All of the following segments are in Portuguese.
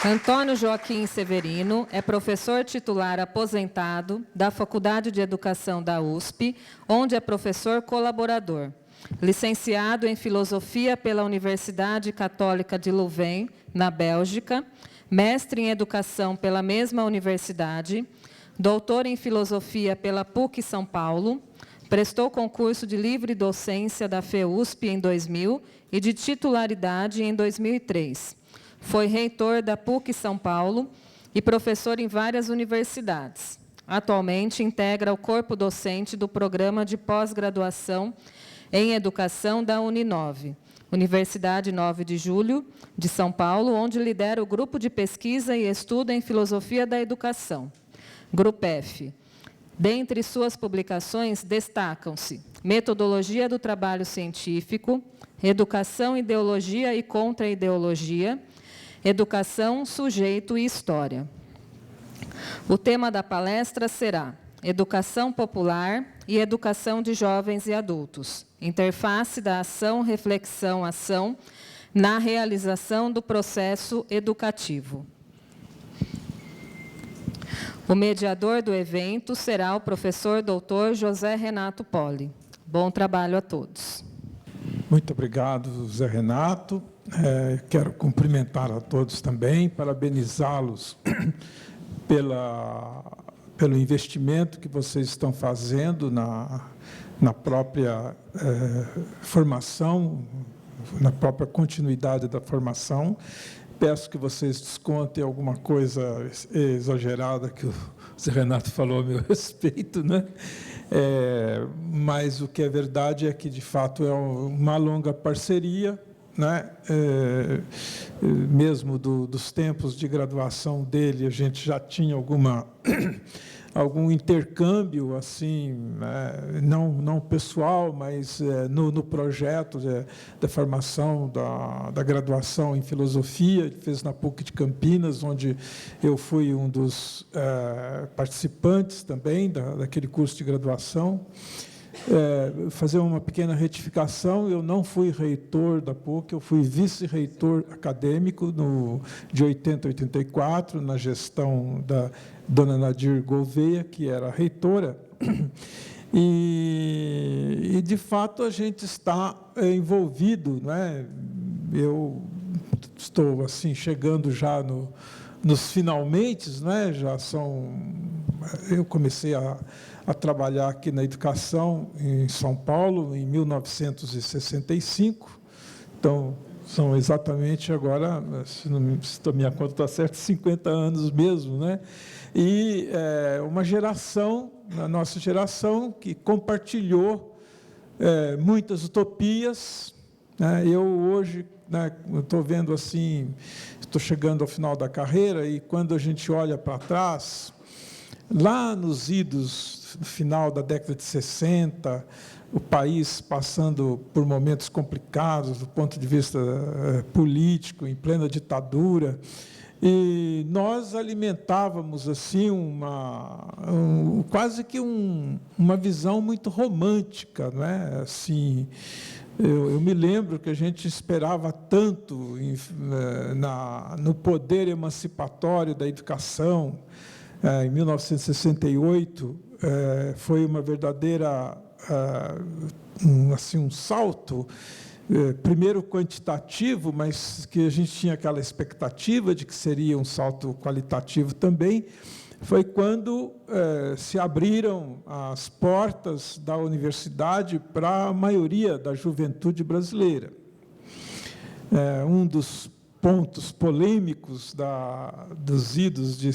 Antônio Joaquim Severino é professor titular aposentado da Faculdade de Educação da USP, onde é professor colaborador. Licenciado em Filosofia pela Universidade Católica de Louvain, na Bélgica, mestre em Educação pela mesma universidade, doutor em Filosofia pela PUC São Paulo, prestou concurso de livre docência da FEUSP em 2000 e de titularidade em 2003. Foi reitor da PUC São Paulo e professor em várias universidades. Atualmente integra o corpo docente do Programa de Pós-Graduação em Educação da Uninove, Universidade 9 de Julho, de São Paulo, onde lidera o Grupo de Pesquisa e Estudo em Filosofia da Educação, GRUPEF. Dentre suas publicações, destacam-se Metodologia do Trabalho Científico, Educação, Ideologia e Contra-Ideologia, Educação, Sujeito e História. O tema da palestra será Educação Popular e Educação de Jovens e Adultos, interface da ação, reflexão, ação na realização do processo educativo. O mediador do evento será o professor doutor José Renato Poli. Bom trabalho a todos. Muito obrigado, Zé Renato. Quero cumprimentar a todos também, parabenizá-los pelo investimento que vocês estão fazendo na própria formação, na própria continuidade da formação. Peço que vocês descontem alguma coisa exagerada que o Zé Renato falou a meu respeito, né? Mas o que é verdade é que, de fato, é uma longa parceria, né? Mesmo dos tempos de graduação dele, a gente já tinha algum intercâmbio, assim, não pessoal, mas no projeto da formação da graduação em filosofia. Ele fez na PUC de Campinas, onde eu fui um dos participantes também daquele curso de graduação. Fazer uma pequena retificação: eu não fui reitor da PUC, eu fui vice-reitor acadêmico de 80 a 84, na gestão da dona Nadir Gouveia, que era reitora, e de fato a gente está envolvido, né? Eu estou assim chegando já nos finalmente, né? Eu comecei a trabalhar aqui na educação em São Paulo em 1965, então são exatamente agora, se a minha conta está certa, 50 anos mesmo, né? E uma geração, a nossa geração, que compartilhou muitas utopias, né? Eu hoje, né, estou vendo assim, estou chegando ao final da carreira, e quando a gente olha para trás, lá nos idos, no final da década de 60, o país passando por momentos complicados do ponto de vista político, em plena ditadura, e nós alimentávamos assim quase que uma visão muito romântica, não é? Assim, eu me lembro que a gente esperava tanto no poder emancipatório da educação. Em 1968, foi uma verdadeira um salto, primeiro quantitativo, mas que a gente tinha aquela expectativa de que seria um salto qualitativo também. Foi quando se abriram as portas da universidade para a maioria da juventude brasileira. Um dos pontos polêmicos dos idos de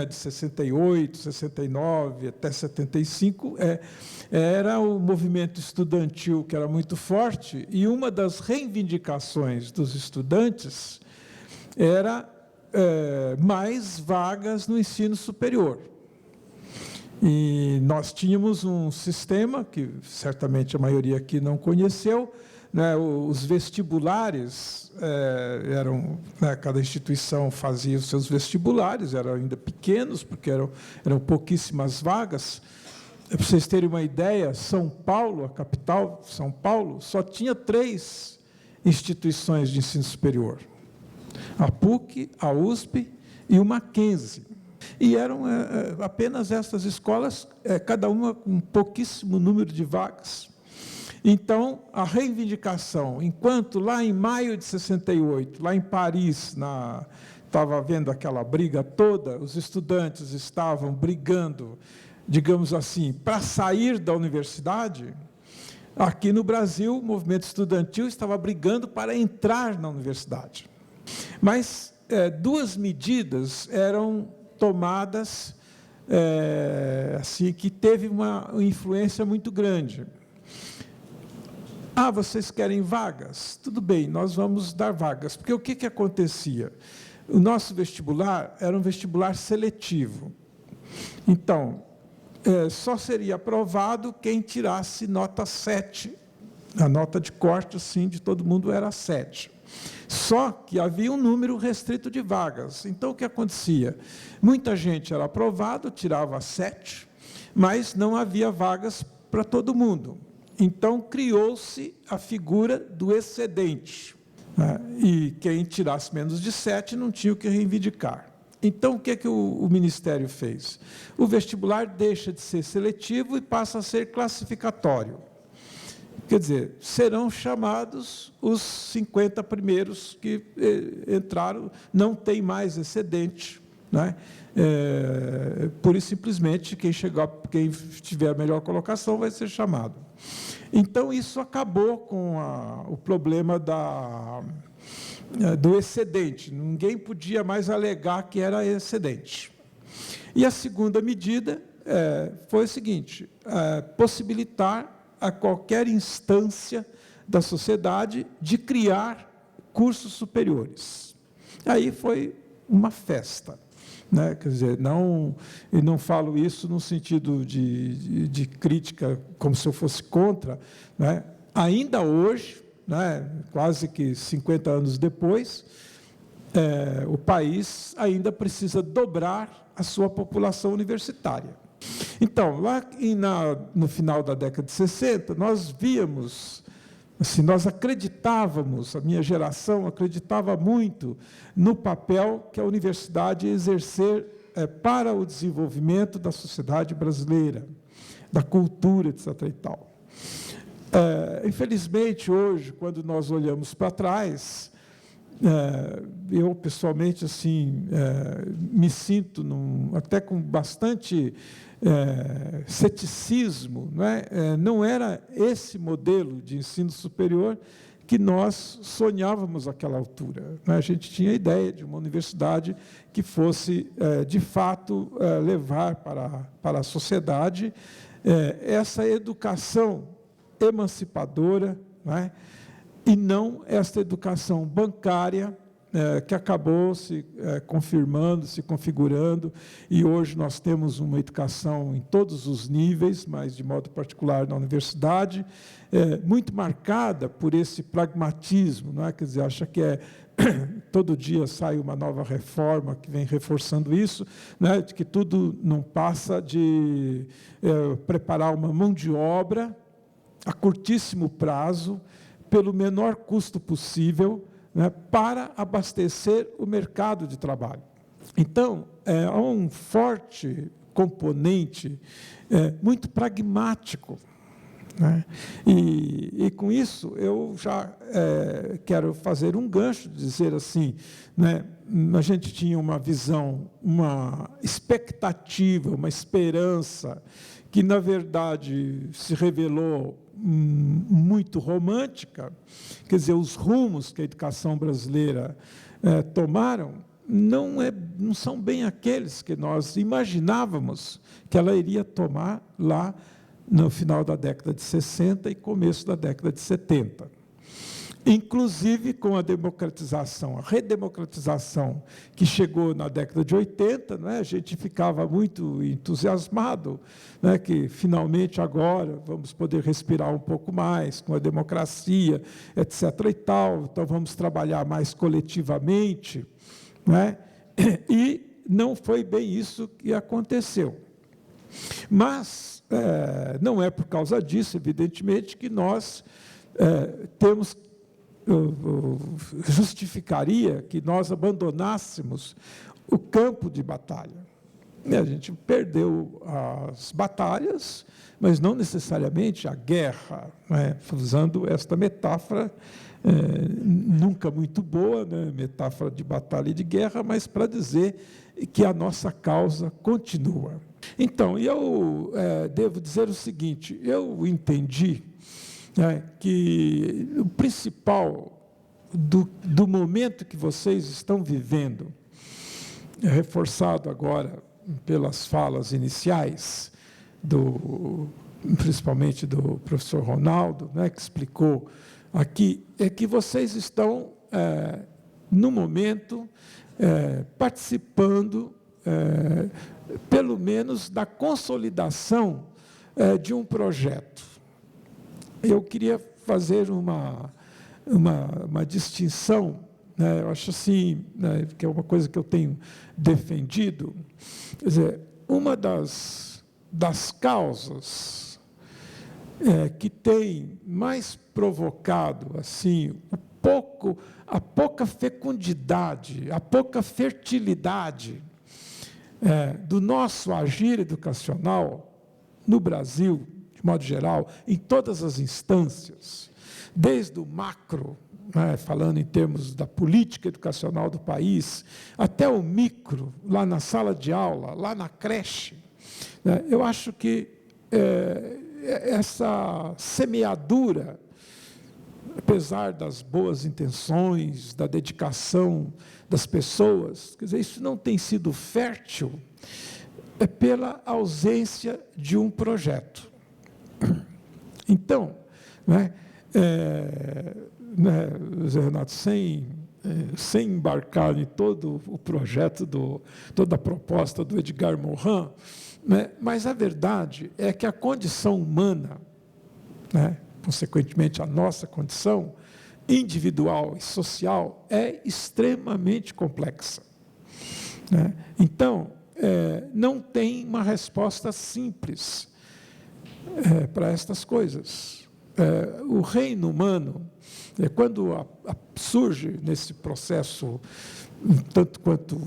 68, 69 até 75, era o movimento estudantil, que era muito forte, e uma das reivindicações dos estudantes era mais vagas no ensino superior. E nós tínhamos um sistema que certamente a maioria aqui não conheceu, né? Os vestibulares eram, né, cada instituição fazia os seus vestibulares, eram ainda pequenos, porque eram pouquíssimas vagas. Para vocês terem uma ideia, São Paulo, a capital, São Paulo, só tinha 3 instituições de ensino superior. a PUC, a USP e o Mackenzie. E eram apenas essas escolas, cada uma com um pouquíssimo número de vagas. Então, a reivindicação, enquanto lá em maio de 68, lá em Paris, estava havendo aquela briga toda, os estudantes estavam brigando, digamos assim, para sair da universidade. Aqui no Brasil, o movimento estudantil estava brigando para entrar na universidade. Mas duas medidas eram tomadas, assim, que teve uma influência muito grande. Vocês querem vagas? Tudo bem, nós vamos dar vagas. Porque o que acontecia? O nosso vestibular era um vestibular seletivo. Então, só seria aprovado quem tirasse nota 7. A nota de corte, assim, de todo mundo era 7. Só que havia um número restrito de vagas. Então, o que acontecia? Muita gente era aprovado, tirava 7, mas não havia vagas para todo mundo. Então, criou-se a figura do excedente, né? E quem tirasse menos de 7 não tinha o que reivindicar. Então, o que o Ministério fez? O vestibular deixa de ser seletivo e passa a ser classificatório. Quer dizer, serão chamados os 50 primeiros que entraram, não tem mais excedente, né? Pura e simplesmente, quem tiver a melhor colocação vai ser chamado. Então, isso acabou com o problema do excedente. Ninguém podia mais alegar que era excedente. E a segunda medida foi o seguinte, possibilitar a qualquer instância da sociedade de criar cursos superiores. Aí foi uma festa. Né? Quer dizer, eu não falo isso no sentido de crítica, como se eu fosse contra, né? Ainda hoje, né, quase que 50 anos depois, o país ainda precisa dobrar a sua população universitária. Então, lá no final da década de 60, nós víamos, assim, nós acreditávamos, a minha geração acreditava muito no papel que a universidade ia exercer para o desenvolvimento da sociedade brasileira, da cultura, etc. e tal. Infelizmente, hoje, quando nós olhamos para trás, eu, pessoalmente, assim, me sinto até com bastante ceticismo, né? Não era esse modelo de ensino superior que nós sonhávamos àquela altura, né? A gente tinha a ideia de uma universidade que fosse, de fato, levar para a sociedade essa educação emancipadora, né? E não esta educação bancária, que acabou se confirmando, se configurando, e hoje nós temos uma educação em todos os níveis, mas de modo particular na universidade, muito marcada por esse pragmatismo, não é? Quer dizer, acha que todo dia sai uma nova reforma que vem reforçando isso, né? De que tudo não passa de preparar uma mão de obra a curtíssimo prazo, pelo menor custo possível, né, para abastecer o mercado de trabalho. Então, há um forte componente muito pragmático, né? E com isso, eu já quero fazer um gancho, dizer assim, né, a gente tinha uma visão, uma expectativa, uma esperança, que, na verdade, se revelou muito romântica. Quer dizer, os rumos que a educação brasileira tomaram não são bem aqueles que nós imaginávamos que ela iria tomar lá no final da década de 60 e começo da década de 70. Inclusive com a democratização, a redemocratização que chegou na década de 80, né, a gente ficava muito entusiasmado, né, que finalmente agora vamos poder respirar um pouco mais com a democracia, etc. e tal, então vamos trabalhar mais coletivamente, né, e não foi bem isso que aconteceu. Mas não é por causa disso, evidentemente, que nós temos justificaria que nós abandonássemos o campo de batalha. A gente perdeu as batalhas, mas não necessariamente a guerra, né? Usando esta metáfora, nunca muito boa, né? Metáfora de batalha e de guerra, mas para dizer que a nossa causa continua. Então, eu devo dizer o seguinte, eu entendi, né, que o principal do momento que vocês estão vivendo, reforçado agora pelas falas iniciais, principalmente do professor Ronaldo, né, que explicou aqui, é que vocês estão, no momento, participando, pelo menos, da consolidação de um projeto. Eu queria fazer uma distinção, né, eu acho assim, né, que é uma coisa que eu tenho defendido, quer dizer, uma das causas que tem mais provocado assim, a pouca fecundidade, a pouca fertilidade do nosso agir educacional no Brasil, de modo geral, em todas as instâncias, desde o macro, né, falando em termos da política educacional do país, até o micro, lá na sala de aula, lá na creche, né, eu acho que essa semeadura, apesar das boas intenções, da dedicação das pessoas, quer dizer, isso não tem sido fértil pela ausência de um projeto. Então, né, Zé Renato, sem embarcar em todo o projeto, toda a proposta do Edgar Morin, né, mas a verdade é que a condição humana, né, consequentemente a nossa condição individual e social, é extremamente complexa, né? Então, não tem uma resposta simples para estas coisas. O reino humano, quando surge nesse processo tanto quanto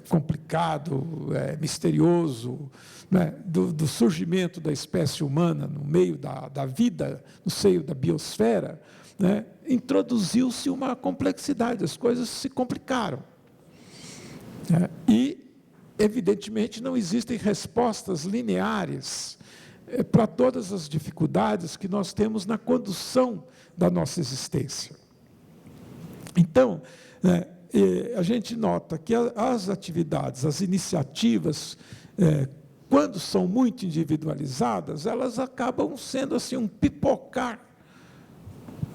complicado, misterioso, né, do surgimento da espécie humana no meio da vida, no seio da biosfera, né, introduziu-se uma complexidade, as coisas se complicaram. E, evidentemente, não existem respostas lineares para todas as dificuldades que nós temos na condução da nossa existência. Então, a gente nota que as atividades, as iniciativas, quando são muito individualizadas, elas acabam sendo assim um pipocar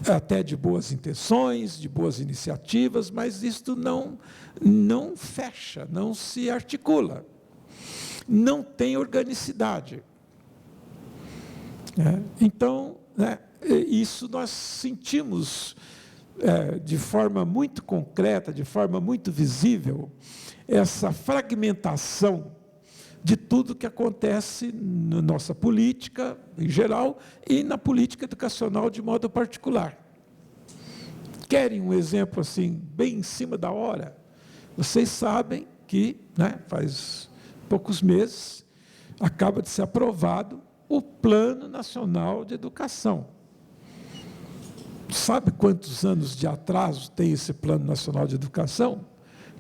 até de boas intenções, de boas iniciativas, mas isto não fecha, não se articula, não tem organicidade. Então, isso nós sentimos de forma muito concreta, de forma muito visível, essa fragmentação de tudo que acontece na nossa política, em geral, e na política educacional de modo particular. Querem um exemplo assim, bem em cima da hora? Vocês sabem que, faz poucos meses, acaba de ser aprovado o Plano Nacional de Educação. Sabe quantos anos de atraso tem esse Plano Nacional de Educação?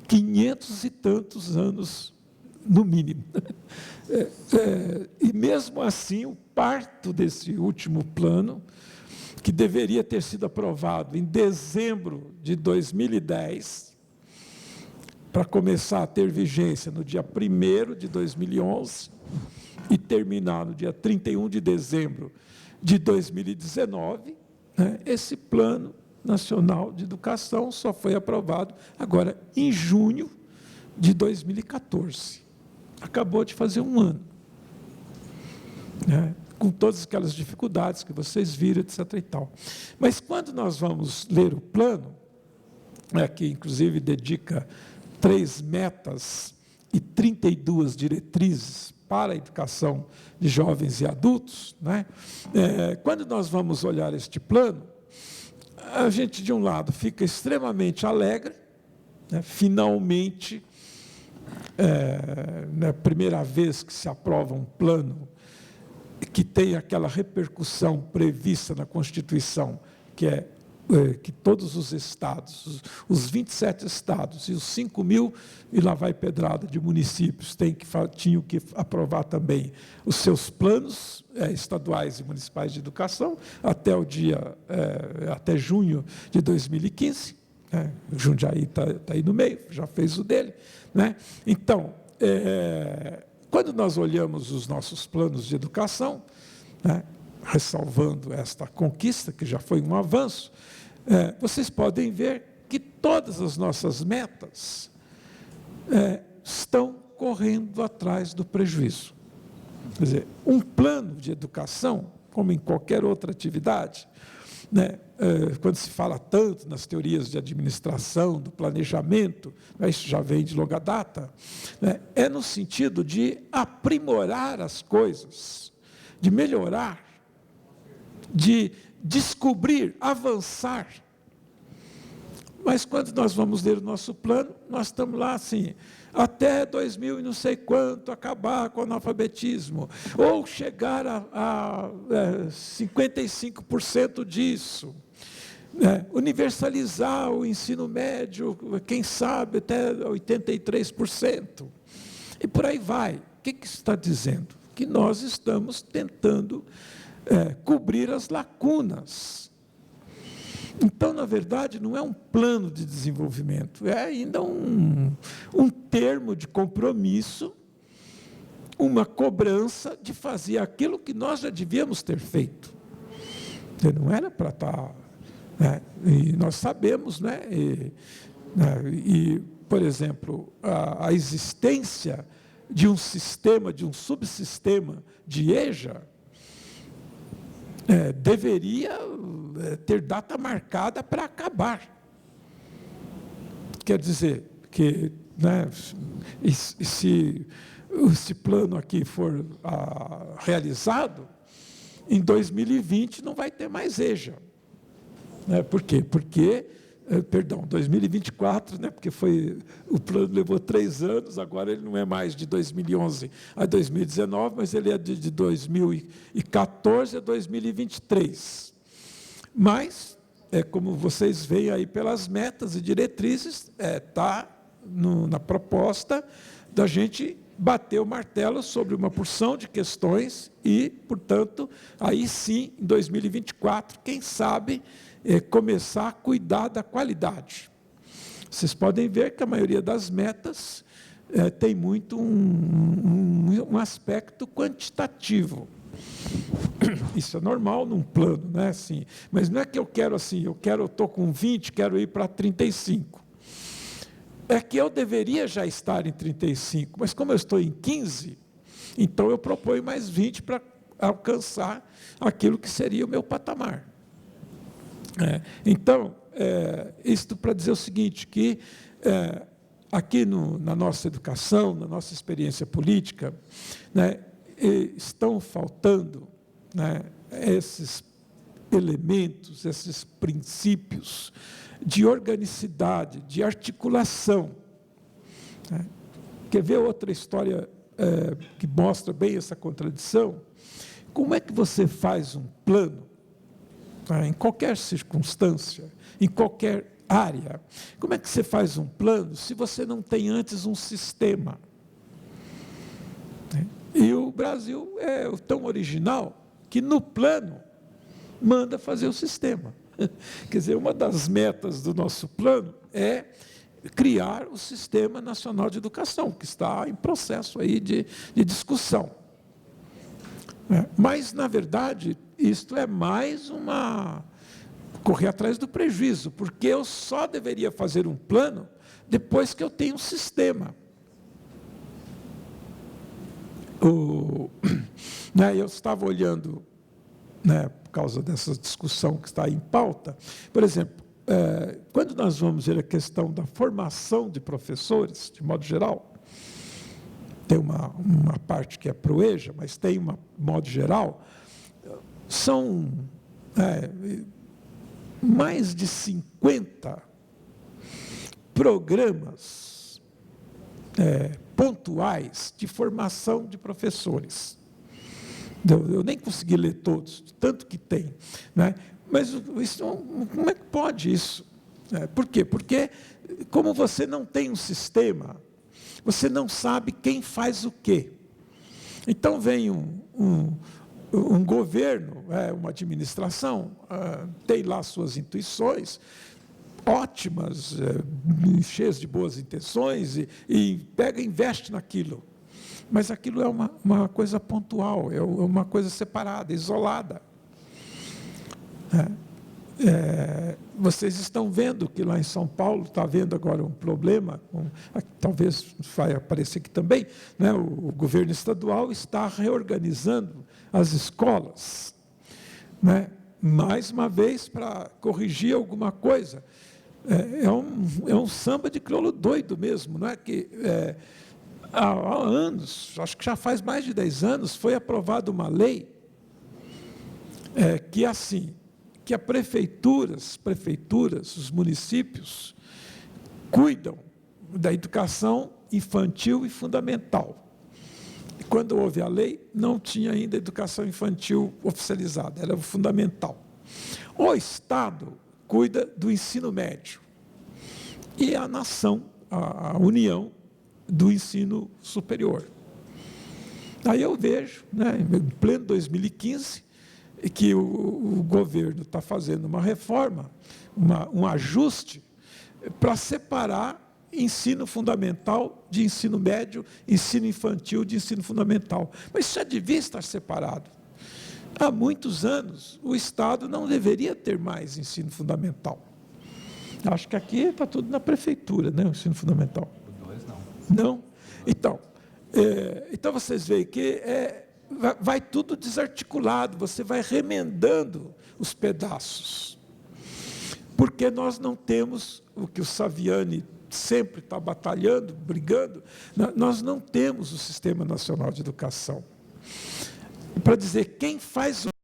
500 e tantos anos, no mínimo. E mesmo assim, o parto desse último plano, que deveria ter sido aprovado em dezembro de 2010, para começar a ter vigência no dia 1º de 2011 e terminar no dia 31 de dezembro de 2019, esse Plano Nacional de Educação só foi aprovado agora em junho de 2014. Acabou de fazer um ano. Com todas aquelas dificuldades que vocês viram, etc. e tal. Mas quando nós vamos ler o plano, que inclusive dedica 3 metas e 32 diretrizes para a educação de jovens e adultos, quando nós vamos olhar este plano, a gente, de um lado, fica extremamente alegre, né? Finalmente, na primeira vez que se aprova um plano que tem aquela repercussão prevista na Constituição, que é que todos os estados, os 27 estados e os 5.000, e lá vai pedrada, de municípios, tinham que aprovar também os seus planos estaduais e municipais de educação até junho de 2015. Jundiaí está aí no meio, já fez o dele, né? Então, quando nós olhamos os nossos planos de educação, né, ressalvando esta conquista, que já foi um avanço, vocês podem ver que todas as nossas metas estão correndo atrás do prejuízo. Quer dizer, um plano de educação, como em qualquer outra atividade, né, quando se fala tanto nas teorias de administração, do planejamento, isso já vem de longa data, né, é no sentido de aprimorar as coisas, de melhorar, de descobrir, avançar. Mas quando nós vamos ler o nosso plano, nós estamos lá assim, até 2000 e não sei quanto, acabar com o analfabetismo, ou chegar a 55% disso, universalizar o ensino médio, quem sabe até 83%, e por aí vai. O que isso está dizendo? Que nós estamos tentando cobrir as lacunas. Então, na verdade, não é um plano de desenvolvimento, é ainda um termo de compromisso, uma cobrança de fazer aquilo que nós já devíamos ter feito. Não era para estar... e nós sabemos, por exemplo, a existência de um sistema, de um subsistema de EJA, deveria ter data marcada para acabar. Quer dizer que, se esse plano aqui for realizado, em 2020 não vai ter mais EJA. Por quê? Porque, 2024, porque o plano levou 3 anos, agora ele não é mais de 2011 a 2019, mas ele é de 2014 a 2023. Mas, como vocês veem aí pelas metas e diretrizes, está na proposta da gente bater o martelo sobre uma porção de questões e, portanto, aí sim, em 2024, quem sabe, começar a cuidar da qualidade. Vocês podem ver que a maioria das metas tem muito um aspecto quantitativo. Isso é normal num plano, assim, mas não é que eu quero assim, eu estou com 20, quero ir para 35. É que eu deveria já estar em 35, mas como eu estou em 15, então eu proponho mais 20 para alcançar aquilo que seria o meu patamar. Então, isto para dizer o seguinte, que aqui na nossa educação, na nossa experiência política, estão faltando esses elementos, esses princípios de organicidade, de articulação. Quer ver outra história que mostra bem essa contradição? Como é que você faz um plano, em qualquer circunstância, em qualquer área? Como é que você faz um plano se você não tem antes um sistema? E o Brasil é tão original que no plano manda fazer o sistema. Quer dizer, uma das metas do nosso plano é criar o Sistema Nacional de Educação, que está em processo aí de discussão. Mas, na verdade, isto é mais correr atrás do prejuízo, porque eu só deveria fazer um plano depois que eu tenho um sistema. Eu estava olhando, por causa dessa discussão que está em pauta, por exemplo, quando nós vamos ver a questão da formação de professores, de modo geral, tem uma parte que é para o EJA, mas tem de modo geral, mais de 50 programas pontuais de formação de professores. Eu nem consegui ler todos, tanto que tem, né? Mas isso, como é que pode isso? Por quê? Porque, como você não tem um sistema, você não sabe quem faz o quê. Então, vem um governo, uma administração, tem lá suas intuições, ótimas, cheias de boas intenções, e pega e investe naquilo. Mas aquilo é uma coisa pontual, é uma coisa separada, isolada. Vocês estão vendo que lá em São Paulo está havendo agora um problema, talvez vai aparecer aqui também, né? O governo estadual está reorganizando as escolas, né? Mais uma vez para corrigir alguma coisa. É um samba de crioulo doido mesmo, não é? Que há anos, acho que já faz mais de 10 anos, foi aprovada uma lei que assim, que as prefeituras, os municípios, cuidam da educação infantil e fundamental. E quando houve a lei, não tinha ainda educação infantil oficializada, era o fundamental. O Estado cuida do ensino médio e a nação, a União, do ensino superior. Aí eu vejo, né, em pleno 2015, que o governo está fazendo uma reforma, um ajuste, para separar ensino fundamental de ensino médio, ensino infantil de ensino fundamental. Mas isso já devia estar separado. Há muitos anos, o Estado não deveria ter mais ensino fundamental. Acho que aqui está tudo na prefeitura, né, o ensino fundamental. Não? Então, vocês veem que vai tudo desarticulado, você vai remendando os pedaços. Porque nós não temos o que o Saviani sempre está batalhando, brigando, nós não temos o Sistema Nacional de Educação. Para dizer quem faz